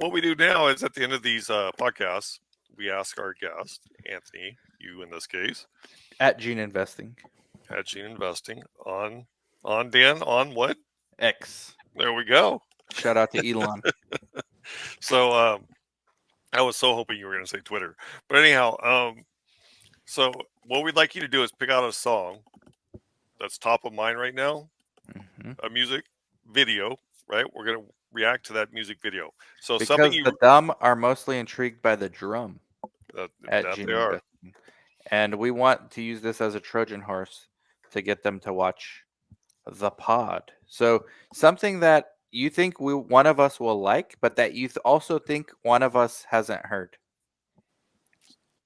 what we do now is at the end of these podcasts, we ask our guest, Anthony, you in this case, At Gene Investing. at Gene Investing, on Dan, on what? X. There we go. Shout out to Elon. So I was so hoping you were going to say Twitter. But anyhow, so what we'd like you to do is pick out a song that's top of mind right now, a music video, right? We're going to react to that music video. So Because something you the dumb are mostly intrigued by the drum at that Gene they are. Investing. And we want to use this as a Trojan horse to get them to watch the pod. So something that you think one of us will like, but that you also think one of us hasn't heard.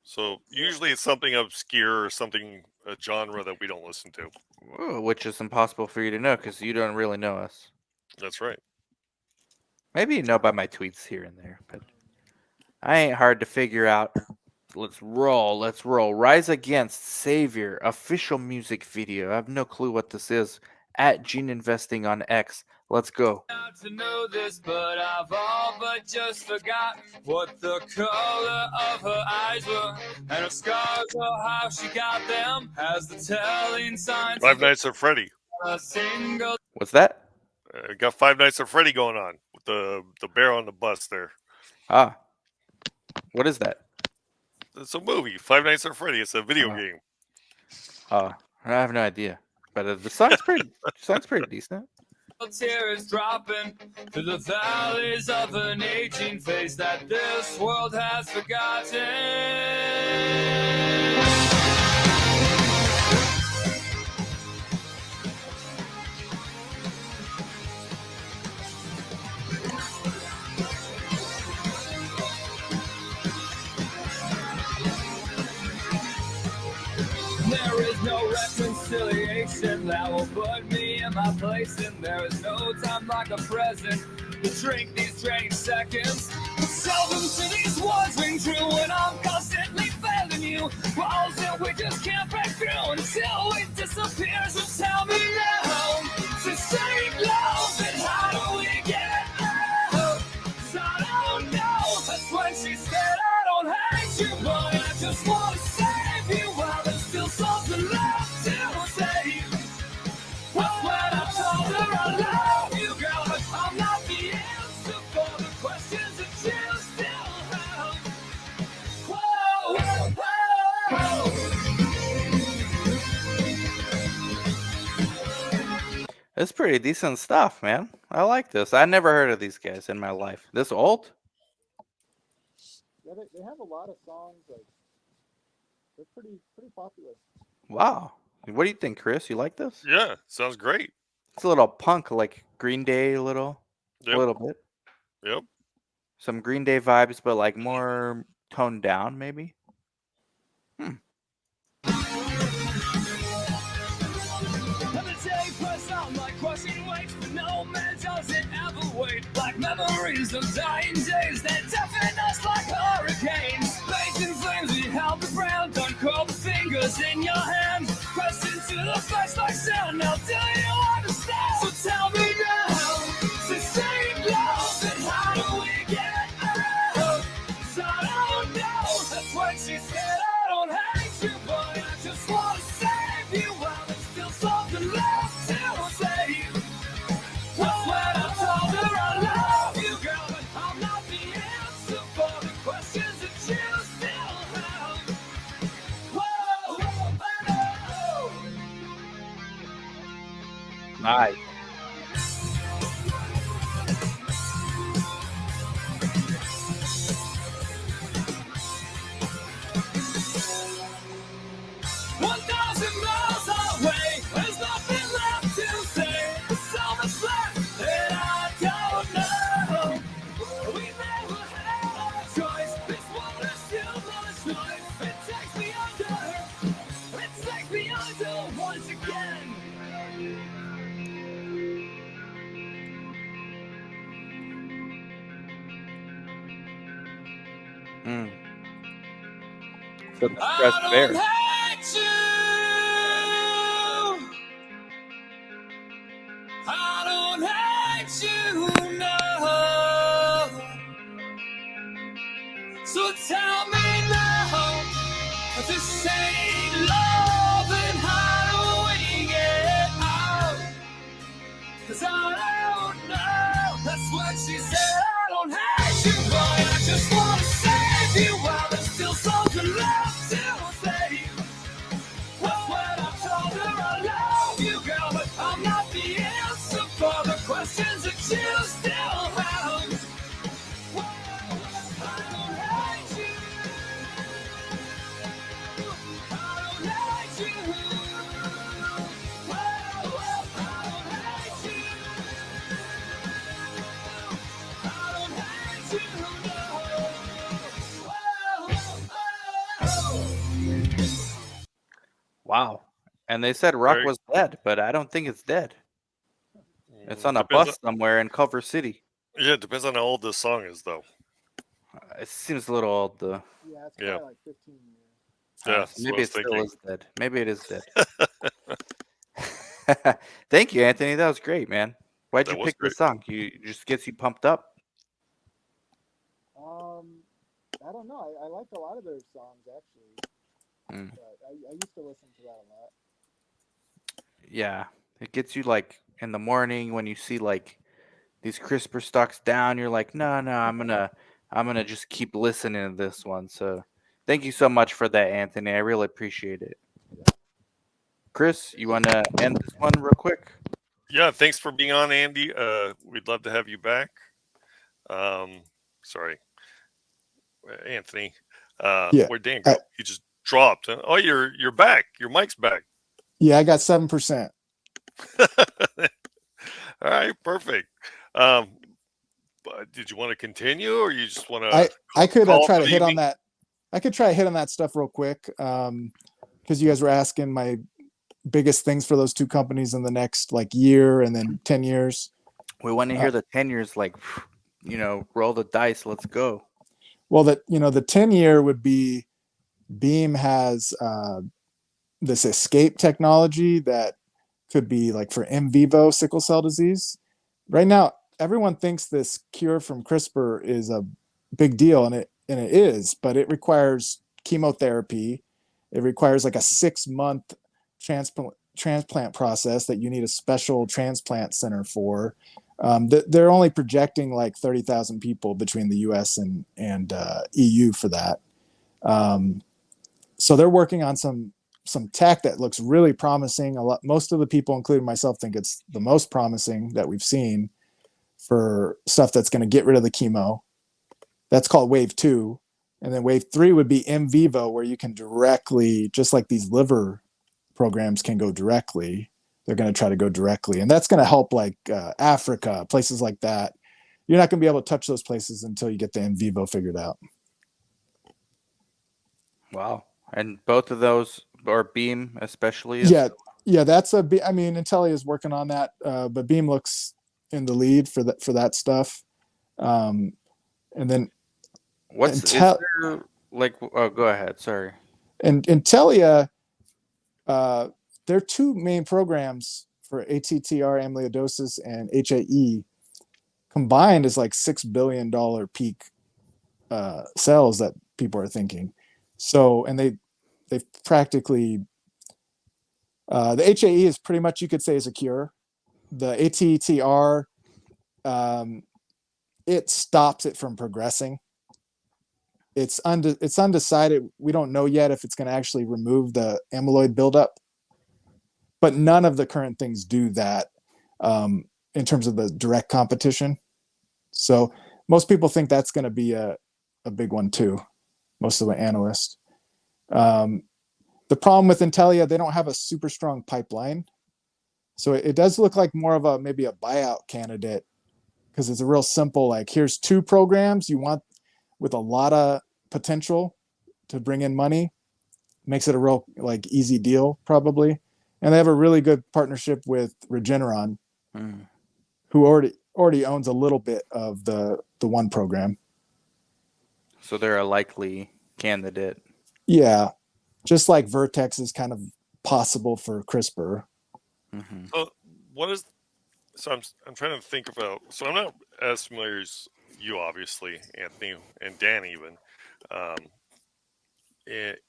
So usually it's something obscure or something, a genre that we don't listen to. Ooh, which is impossible for you to know because you don't really know us. That's right. Maybe you know by my tweets here and there, but I ain't hard to figure out. Let's roll. Rise Against Savior official music video. I have no clue what this is. At Gene Investing on X. Let's go. To know this, but I've all but just forgot what the color of her eyes were, and her scars or how she got them has the telling signs. Five Nights at Freddy. A single. What's that? Got Five Nights at Freddy going on with the bear on the bus there. Ah, what is that? It's a movie. Five Nights at Freddy. It's a video game. I have no idea, but the song's pretty decent. Tears dropping through the valleys of an aging face that this world has forgotten. There is no reconciliation that will put me in my place, and there is no time like a present to drink these draining seconds. Seldom to these words ring true when I'm constantly failing you. Walls that we just can't break through until we disappear. So tell me now, to save love, and how do we get out? 'Cause I don't know. That's when she said I don't hate you, but I just want to save you while there's still something left to say. That's when I told her I love you, girl, but I'm not the answer for the questions that you still have. Whoa, whoa, whoa. It's pretty decent stuff, man. I like this. I never heard of these guys in my life. This old? Yeah, they have a lot of songs. Like they're pretty popular. Wow. What do you think, Chris? You like this? Yeah, sounds great. It's a little punk, like Green Day, a little bit. Yep. Some Green Day vibes, but like more toned down, maybe. Crushing weight, but no man doesn't ever wait. Like memories of dying days that deafen us like hurricanes. Blazing flames, we held the ground, uncurl the fingers in your hand. Pressed into the face like sand. Now do you understand? So tell me now, to save love, and how do we get out? 'Cause I don't know. That's when she said I don't hate you, but I just want to save you while there's still something left to say. That's when I told her I love you, girl, but I'm not the answer for the questions that you still have. Whoa, whoa, whoa. Nice. So the stressed bear. I don't hate you, no. So tell me now, this ain't love, and how do we get out? 'Cause I don't know. That's what she said. I don't hate you, boy. I just wanna save you while there's still something left to say. That's when I told her I love you, girl, but I'm not the answer for the questions that you still have. Whoa, I don't hate you. I don't hate you. Whoa, I don't hate you. I don't hate you, no. Whoa. Wow. And they said Rock Very- was dead, but I don't think it's dead. It's on a Depends bus somewhere in Culver City. Yeah, it depends on how old this song is, though. It seems a little old, though. Yeah, it's Yeah. probably like 15 years. Yeah, So that's what I maybe was it still thinking. is dead. Maybe it is dead. Thank you, Anthony. That was great, man. Why'd That you was pick this great. song? It just gets you pumped up. I don't know. I like a lot of their songs actually, Mm. but I used to listen to that a lot. Yeah, it gets you like in the morning when you see like these CRISPR stocks down. You're like, no, I'm gonna just keep listening to this one. So, thank you so much for that, Anthony. I really appreciate it. Chris, you want to end this one real quick? Yeah, thanks for being on, Andy. We'd love to have you back. Sorry, Anthony. Yeah, Where'd Dan go? He just dropped. Huh? Oh, you're back. Your mic's back. Yeah, I got 7%. All right, perfect. But did you want to continue, or you just want to? I could call try for to the hit on evening? that. I could try to hit on that stuff real quick because you guys were asking my biggest things for those two companies in the next like year and then 10 years. We want to hear the 10 years, like, roll the dice. Let's go. Well, the 10-year would be Beam has this escape technology that could be like for in vivo sickle cell disease. Right now, everyone thinks this cure from CRISPR is a big deal, and it is, but it requires chemotherapy. It requires like a 6-month transplant process that you need a special transplant center for. They're only projecting like 30,000 people between the U.S. and EU for that. So they're working on some tech that looks really promising. Most of the people, including myself, think it's the most promising that we've seen for stuff that's going to get rid of the chemo. That's called wave 2. And then wave 3 would be in vivo, where you can directly, just like these liver programs can go directly, they're going to try to go directly. And that's going to help like Africa, places like that. You're not going to be able to touch those places until you get the in vivo figured out. Wow. And both of those, or Beam especially. Yeah, that's I mean, NTLA is working on that, but Beam looks in the lead for that stuff. And then Is there like? Oh, go ahead. Sorry. and Intelia, their two main programs for ATTR amyloidosis and HAE combined is like $6 billion peak sales that people are thinking. So, and they've practically the HAE is pretty much, you could say, is a cure. The ATTR, it stops it from progressing. It's undecided. We don't know yet if it's going to actually remove the amyloid buildup, but none of the current things do that in terms of the direct competition. So most people think that's going to be a big one too. Most of the analysts. The problem with Intelia, they don't have a super strong pipeline. So it does look like more of maybe a buyout candidate, because it's a real simple, like, here's 2 programs you want with a lot of potential to bring in money. Makes it a real like easy deal probably. And they have a really good partnership with Regeneron, who already owns a little bit of the one program. So they're a likely candidate. Yeah, just like Vertex is kind of possible for CRISPR. So what is? So I'm trying to think about. So I'm not as you obviously, Anthony, and Dan even, um,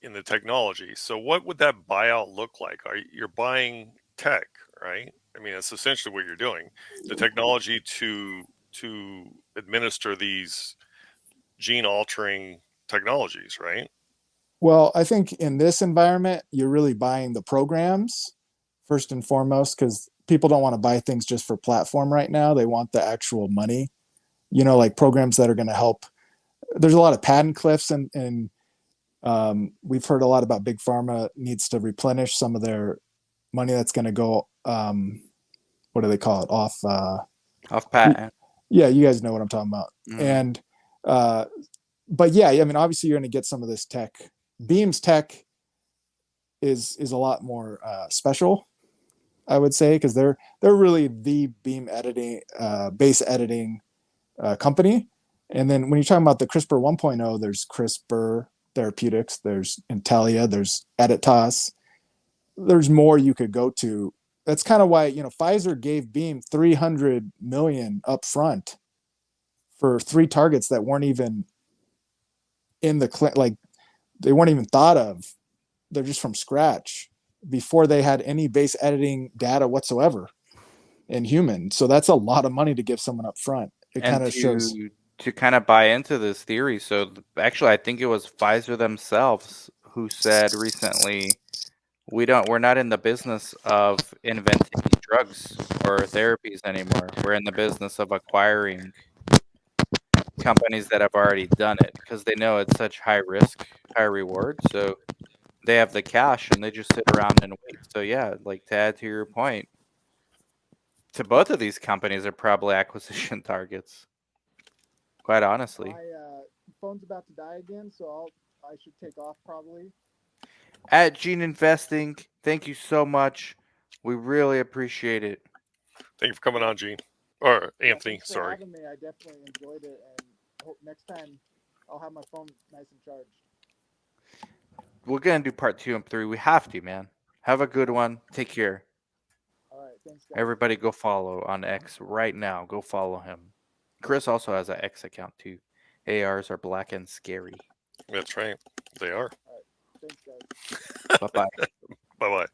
in the technology. So what would that buyout look like? You're buying tech, right? I mean, that's essentially what you're doing. The technology to administer these gene altering technologies, right? Well, I think in this environment, you're really buying the programs first and foremost, because people don't want to buy things just for platform right now. They want the actual money, like programs that are going to help. There's a lot of patent cliffs, and we've heard a lot about big pharma needs to replenish some of their money that's going to go. What do they call it? Off patent. Yeah, you guys know what I'm talking about. Mhm. And uh, but yeah, I mean, obviously you're going to get some of this tech. Beam's tech is a lot more special, I would say, because they're really the beam editing, base editing company. And then when you're talking about the CRISPR 1.0, there's CRISPR Therapeutics, there's NTLA, there's Editas. There's more you could go to. That's kind of why Pfizer gave Beam 300 million up front for 3 targets that weren't even in the like they weren't even thought of. They're just from scratch before they had any base editing data whatsoever in human. So that's a lot of money to give someone up front. It And kind of shows. to kind of buy into this theory, so actually, I think it was Pfizer themselves who said recently, we're not in the business of inventing drugs or therapies anymore. We're in the business of acquiring companies that have already done it because they know it's such high risk, high reward. So they have the cash and they just sit around and wait. So yeah, like to add to your point, to both of these companies are probably acquisition targets. Quite honestly. My phone's about to die again, so I should take off probably. At Gene Investing, thank you so much. We really appreciate it. Thank you for coming on, Gene. Or Yeah, Anthony, thanks for sorry. having me. I definitely enjoyed it, and hope next time I'll have my phone nice and charged. We're gonna do part 2 and 3. We have to, man. Have a good one. Take care. All right, thanks, guys. Everybody go follow on X right now. Go follow him. Chris also has an X account too. ARs are black and scary. That's right. They are. All right, thanks, guys. Bye bye. Bye bye.